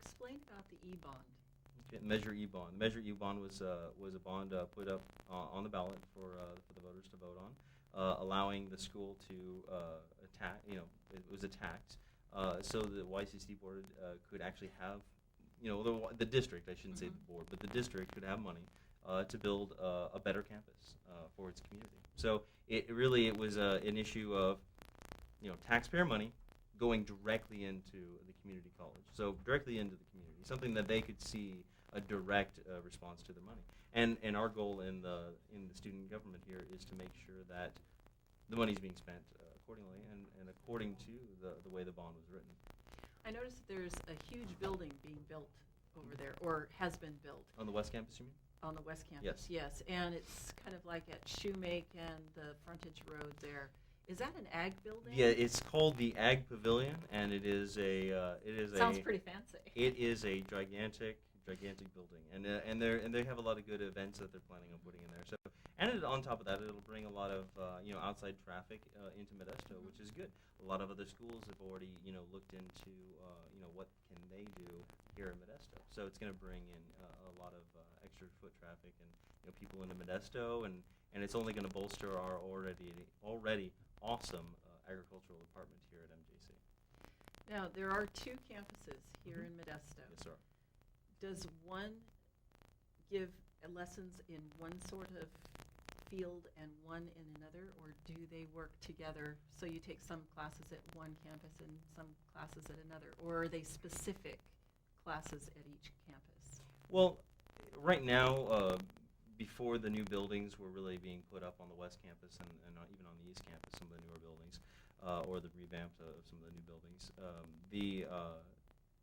explain about the E-bond. Okay, Measure E bond. Measure E bond was a bond put up on the ballot for the voters to vote on, allowing the school to attack. It was a tax, so the YCC board could actually have, the district. I shouldn't say the board, but the district could have money to build a better campus for its community. So it was an issue of taxpayer money going directly into the community college. So directly into the community, something that they could see a direct response to their money. And our goal in the student government here is to make sure that the money is being spent accordingly and according to the way the bond was written. I noticed that there's a huge building being built over there, or has been built. On the West Campus, you mean? On the West Campus, yes. And it's kind of like at Shoemake and the frontage road there. Is that an ag building? Yeah, it's called the Ag Pavilion, and it is Sounds pretty fancy. It is a gigantic building, and they have a lot of good events that they're planning on putting in there. So, and on top of that, it'll bring a lot of outside traffic into Modesto, which is good. A lot of other schools have already looked into what can they do here in Modesto. So it's going to bring in a lot of extra foot traffic and people into Modesto, and it's only going to bolster our already awesome agricultural department here at MJC. Now, there are two campuses here in Modesto. Yes, sir. Does one give lessons in one sort of field and one in another, or do they work together? So you take some classes at one campus and some classes at another, or are they specific classes at each campus? Well, right now, before the new buildings were really being put up on the West Campus and even on the East Campus, some of the newer buildings, or the revamp of some of the new buildings,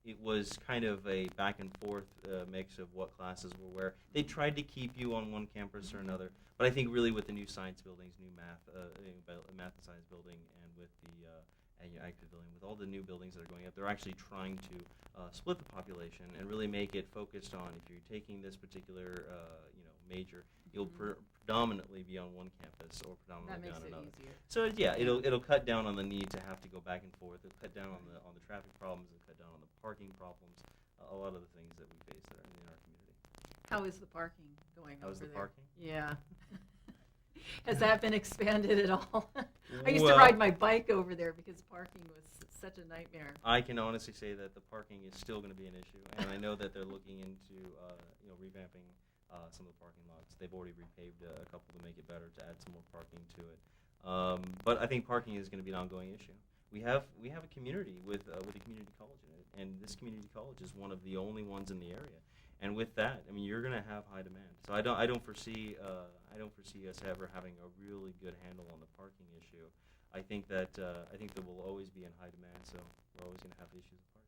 it was kind of a back and forth mix of what classes were where. They tried to keep you on one campus or another, but I think really with the new science buildings, new math and science building, and with the Ag Pavilion, with all the new buildings that are going up, they're actually trying to split the population and really make it focused on, if you're taking this particular major, you'll predominantly be on one campus or predominantly on another. Easier. So yeah, it'll cut down on the need to have to go back and forth. It'll cut down on the traffic problems. It'll cut down on the parking problems. A lot of the things that we face that are in our community. How is the parking going over there? How's the parking? Yeah. Has that been expanded at all? I used to ride my bike over there because parking was such a nightmare. I can honestly say that the parking is still going to be an issue, and I know that they're looking into revamping some of the parking lots. They've already repaved a couple to make it better, to add some more parking to it. But I think parking is going to be an ongoing issue. We have a community with a community college in it, and this community college is one of the only ones in the area. And with that, I mean, you're going to have high demand. So I don't foresee us ever having a really good handle on the parking issue. I think there will always be in high demand, so we're always going to have issues with parking.